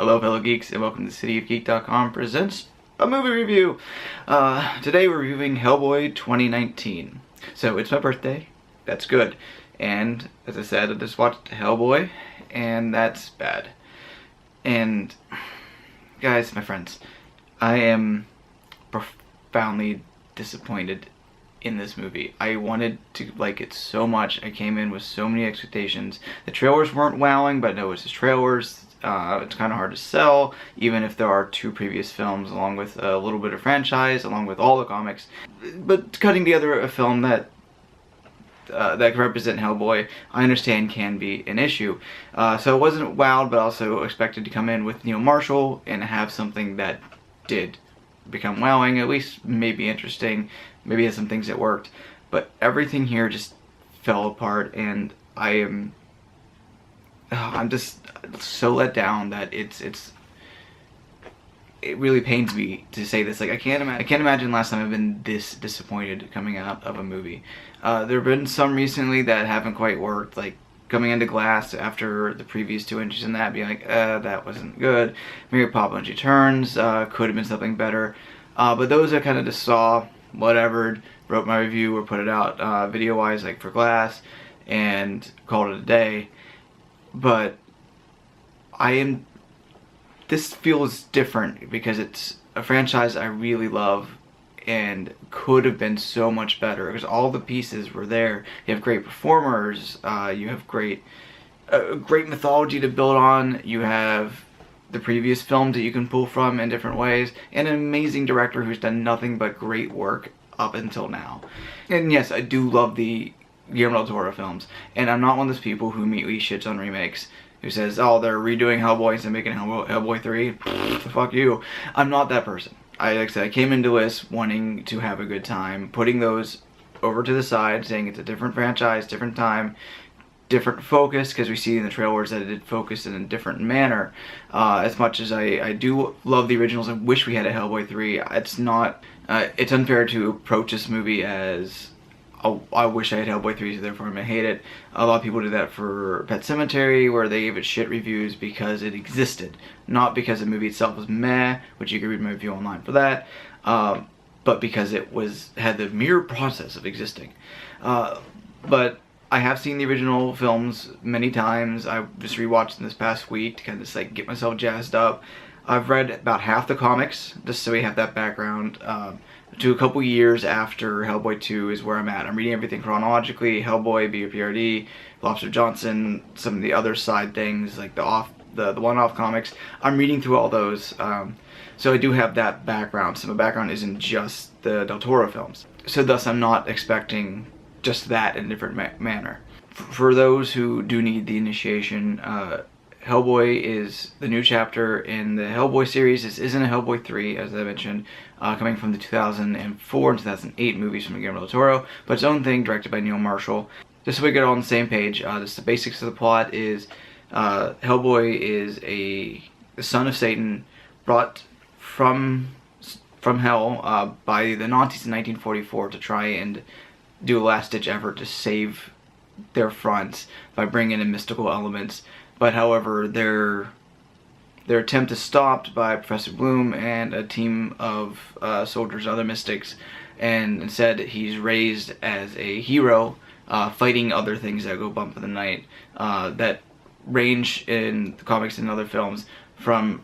Hello fellow geeks and welcome to cityofgeek.com presents a movie review. Today we're reviewing Hellboy 2019. So it's my birthday, that's good. And as I said, I just watched Hellboy and that's bad. And guys, my friends, I am profoundly disappointed in this movie. I wanted to like it so much. I came in with so many expectations. The trailers weren't wowing, but no, it's just trailers. It's kind of hard to sell, even if there are two previous films, along with a little bit of franchise, along with all the comics. But cutting together a film that can represent Hellboy, I understand can be an issue. So it wasn't wowed, but also expected to come in with Neil Marshall and have something that did become wowing, at least maybe interesting, maybe has some things that worked. But everything here just fell apart, and I'm just so let down that it really pains me to say this. Like I can't imagine last time I've been this disappointed coming out of a movie. There have been some recently that haven't quite worked, like coming into Glass after the previous 2 inches in that, being like, that wasn't good. Mary Poppins Returns could have been something better. But those I kind of just saw, whatever, wrote my review or put it out video-wise, like for Glass, and called it a day. But this feels different because it's a franchise I really love and could have been so much better because all the pieces were there. You have great performers, you have great mythology to build on, you have the previous films that you can pull from in different ways, and an amazing director who's done nothing but great work up until now. And yes, I do love the Guillermo del Toro films, and I'm not one of those people who immediately shits on remakes, who says, oh, they're redoing Hellboy instead of making Hellboy 3. Fuck you. I'm not that person. Like I said, I came into this wanting to have a good time, putting those over to the side, saying it's a different franchise, different time, different focus, because we see in the trailers that it did focus in a different manner. As much as I do love the originals and wish we had a Hellboy 3, it's not, it's unfair to approach this movie as, oh, I wish I had Hellboy 3, so therefore I'm gonna hate it. A lot of people do that for Pet Sematary, where they gave it shit reviews because it existed, not because the movie itself was meh, which you can read my review online for that, but because it had the mere process of existing. But I have seen the original films many times. I just rewatched them this past week to kind of just like get myself jazzed up. I've read about half the comics, just so we have that background. To a couple years after Hellboy 2 is where I'm at. I'm reading everything chronologically, Hellboy, BPRD, Lobster Johnson, some of the other side things, like the one-off comics. I'm reading through all those, so I do have that background. So my background isn't just the Del Toro films. So thus I'm not expecting just that in a different manner. For those who do need the initiation, Hellboy is the new chapter in the Hellboy series. This isn't a Hellboy 3, as I mentioned, coming from the 2004 and 2008 movies from Guillermo del Toro, but its own thing, directed by Neil Marshall. Just so we get all on the same page, just the basics of the plot is Hellboy is the son of Satan, brought from hell by the Nazis in 1944 to try and do a last-ditch effort to save their fronts by bringing in mystical elements. But however, their attempt is stopped by Professor Bloom and a team of soldiers and other mystics, and instead he's raised as a hero, fighting other things that go bump in the night, that range in the comics and other films from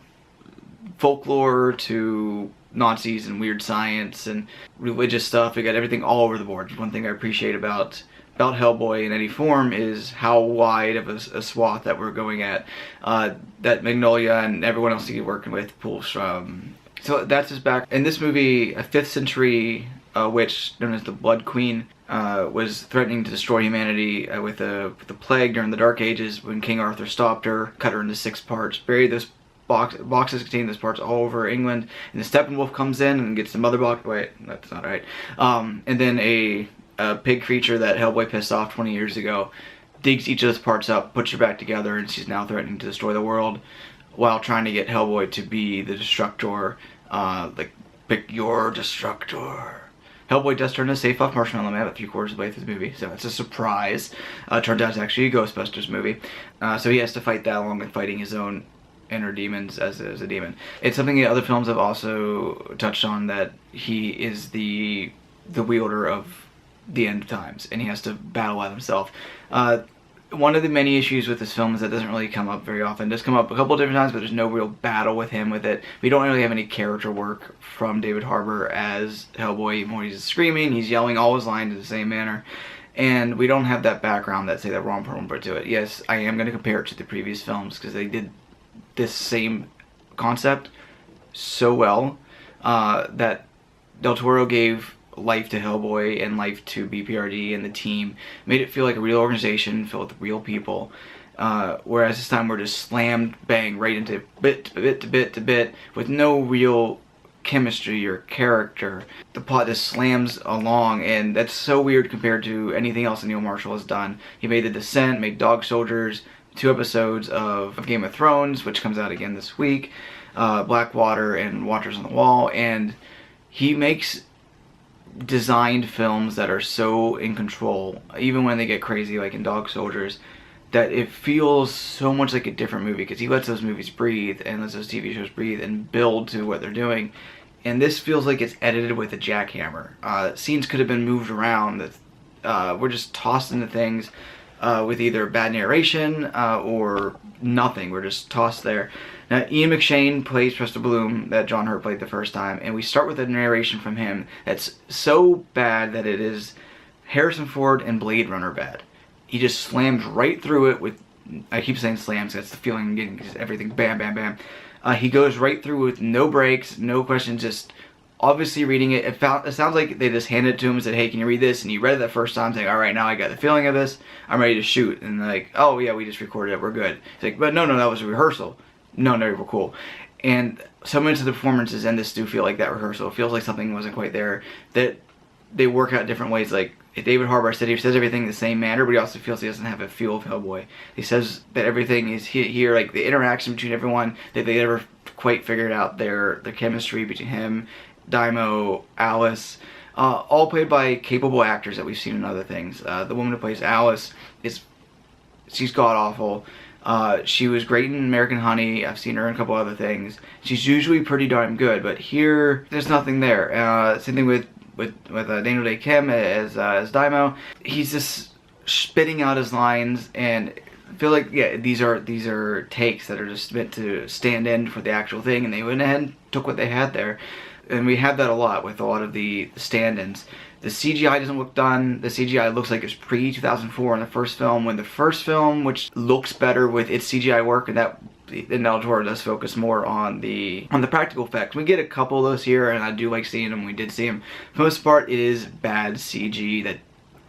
folklore to Nazis and weird science and religious stuff. We got everything all over the board. One thing I appreciate about Hellboy in any form is how wide of a swath that we're going at, that Mignola and everyone else he's working with pulls from. So that's his back. In this movie, a 5th century witch known as the Blood Queen was threatening to destroy humanity with the plague during the Dark Ages when King Arthur stopped her, cut her into 6 parts, buried those boxes containing those parts all over England, and the Steppenwolf comes in and gets the mother box. Wait, that's not right. And then a pig creature that Hellboy pissed off 20 years ago digs each of those parts up, puts her back together, and she's now threatening to destroy the world while trying to get Hellboy to be the destructor. Like, pick your destructor. Hellboy does turn to safe off Marshmallow Man about 3/4 of the way through the movie, so it's a surprise. Turns out it's actually a Ghostbusters movie. So he has to fight that along with fighting his own inner demons as a demon. It's something that other films have also touched on, that he is the wielder of the end of times, and he has to battle by himself. One of the many issues with this film is that it doesn't really come up very often. It does come up a couple of different times, but there's no real battle with him with it. We don't really have any character work from David Harbour as Hellboy. More he's screaming, he's yelling all his lines in the same manner. And we don't have that background that, say, that Ron Perlman brought to it. Yes, I am going to compare it to the previous films because they did this same concept so well that Del Toro gave life to Hellboy and life to BPRD and the team, made it feel like a real organization filled with real people, whereas this time we're just slammed bang right into bit to bit to bit to bit with no real chemistry or character. The plot just slams along, and that's so weird compared to anything else that Neil Marshall has done. He made The Descent, made Dog Soldiers, 2 episodes of Game of Thrones, which comes out again this week, Blackwater and Watchers on the Wall, and he makes designed films that are so in control, even when they get crazy, like in Dog Soldiers, that it feels so much like a different movie, because he lets those movies breathe and lets those TV shows breathe and build to what they're doing. And this feels like it's edited with a jackhammer. Scenes could have been moved around. We're just tossed into things with either bad narration or nothing. We're just tossed there. Now, Ian McShane plays Preston Bloom that John Hurt played the first time, and we start with a narration from him that's so bad that it is Harrison Ford and Blade Runner bad. He just slams right through it with, I keep saying slams, that's the feeling I'm getting, because everything bam, bam, bam. He goes right through with no breaks, no questions, just obviously reading it. It sounds like they just handed it to him and said, hey, can you read this? And he read it the first time, saying, all right, now I got the feeling of this, I'm ready to shoot. And they're like, oh yeah, we just recorded it, we're good. He's like, but no, that was a rehearsal. No, we're cool. And some of the performances in this do feel like that rehearsal. It feels like something wasn't quite there. That they work out different ways. Like David Harbour said, he says everything the same manner, but he also feels he doesn't have a feel of Hellboy. He says that everything is here, like the interaction between everyone, that they never quite figured out their chemistry between him, Daimo, Alice, all played by capable actors that we've seen in other things. The woman who plays Alice she's god awful. She was great in American Honey. I've seen her in a couple other things. She's usually pretty darn good, but here there's nothing there. Same thing with Daniel Day Kim as Daimo. He's just spitting out his lines, and I feel like these are takes that are just meant to stand in for the actual thing, and they went ahead and took what they had there. And we have that a lot with a lot of the stand-ins. The CGI doesn't look done. The CGI looks like it's pre-2004 in the first film, when the first film, which looks better with its CGI work, and Del Toro does focus more on the practical effects. We get a couple of those here, and I do like seeing them. We did see them. For the most part, it is bad CG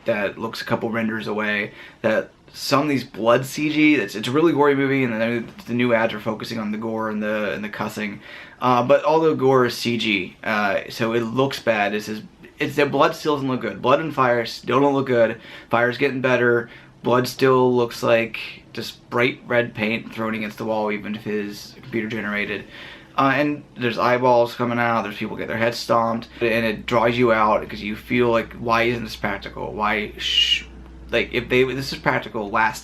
that looks a couple renders away. That some of these blood CG, it's a really gory movie, and then the new ads are focusing on the gore and the cussing. But all the gore is CG, so it looks bad. It's that blood still doesn't look good. Blood and fire still don't look good. Fire's getting better. Blood still looks like just bright red paint thrown against the wall, even if it is computer generated. And there's eyeballs coming out. There's people get their heads stomped, and it draws you out because you feel like, why isn't this practical? Why? Like if this is practical the last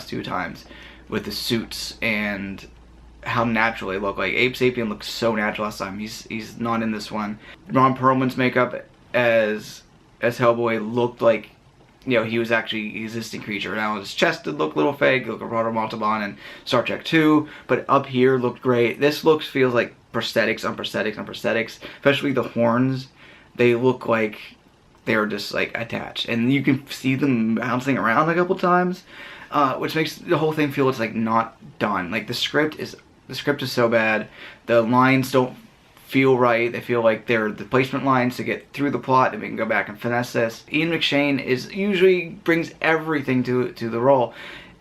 2 times, with the suits and how natural they look. Like Abe Sapien looked so natural last time. He's not in this one. Ron Perlman's makeup as Hellboy looked like, he was actually an existing creature. Now his chest did look a little fake, look like Robert Montalban in Star Trek 2, but up here looked great. This feels like prosthetics on prosthetics on prosthetics, especially the horns. They look like they're just like attached, and you can see them bouncing around a couple times, which makes the whole thing feel it's like not done. Like the script is so bad. The lines don't feel right. They feel like they're the placement lines to get through the plot, and we can go back and finesse this. Ian McShane usually brings everything to the role,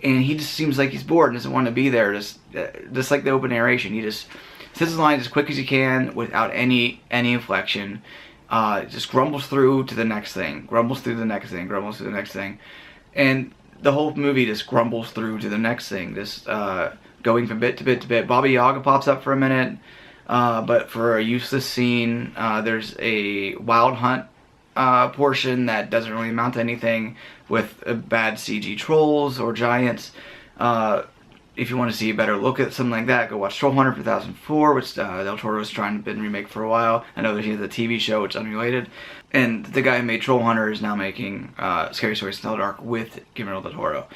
and he just seems like he's bored and doesn't want to be there. Just like the open narration, he just says his lines as quick as he can without any inflection. Just grumbles through to the next thing, grumbles through the next thing, grumbles through the next thing, and the whole movie just grumbles through to the next thing. Just going from bit to bit to bit. Baba Yaga pops up for a minute. But for a useless scene, there's a wild hunt portion that doesn't really amount to anything, with bad CG trolls or giants. if you want to see a better look at something like that, go watch Troll Hunter for 2004, which Del Toro was trying to remake for a while. I know that he has a TV show, which is unrelated. And the guy who made Troll Hunter is now making Scary Stories to Tell in the Dark with Guillermo del Toro.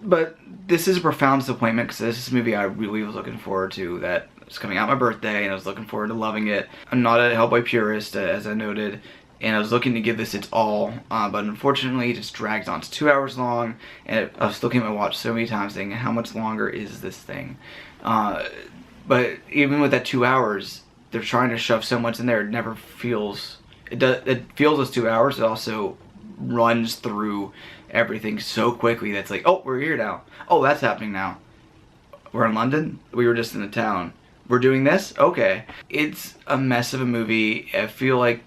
But this is a profound disappointment because this is a movie I really was looking forward to, that was coming out my birthday, and I was looking forward to loving it. I'm not a Hellboy purist, as I noted, and I was looking to give this its all, but unfortunately it just drags on. It's 2 hours long, and I was looking at my watch so many times thinking, how much longer is this thing? But even with that 2 hours, they're trying to shove so much in there, it never feels... It feels as 2 hours. It also runs through everything so quickly that's like, oh, we're here now. Oh, that's happening now. We're in London? We were just in the town. We're doing this? Okay. It's a mess of a movie. I feel like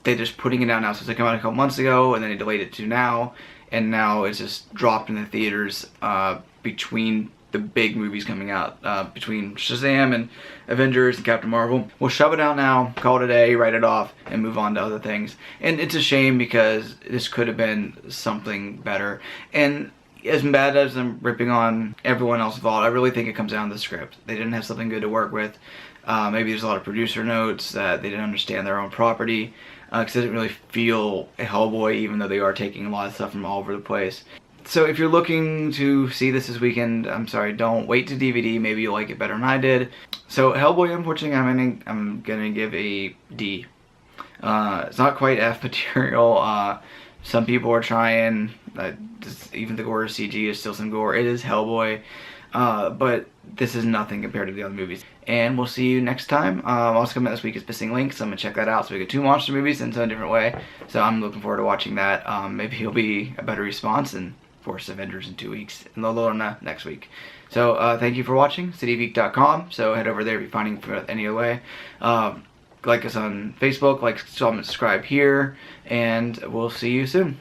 they're just putting it out now. So it came out a couple months ago, and then they delayed it to now, and now it's just dropped in the theaters between the big movies coming out, between Shazam and Avengers and Captain Marvel. We'll shove it out now, call it a day, write it off, and move on to other things. And it's a shame because this could have been something better. And as bad as I'm ripping on everyone else's fault, I really think it comes down to the script. They didn't have something good to work with. Maybe there's a lot of producer notes that they didn't understand their own property, because it doesn't really feel a Hellboy, even though they are taking a lot of stuff from all over the place. So if you're looking to see this weekend, I'm sorry, don't wait to DVD. Maybe you'll like it better than I did. So Hellboy, unfortunately, I'm gonna give a D. It's not quite F material. Some people are trying. Even the gore CG is still some gore. It is Hellboy, but this is nothing compared to the other movies. And we'll see you next time. Also coming out this week is Missing Link, so I'm gonna check that out. So we get 2 monster movies in a different way. So I'm looking forward to watching that. Maybe it'll be a better response than Force Avengers in 2 weeks, and Lolona next week. So thank you for watching, cityofgeek.com. So head over there if you're finding any other way. Like us on Facebook, like, comment, subscribe here, and we'll see you soon.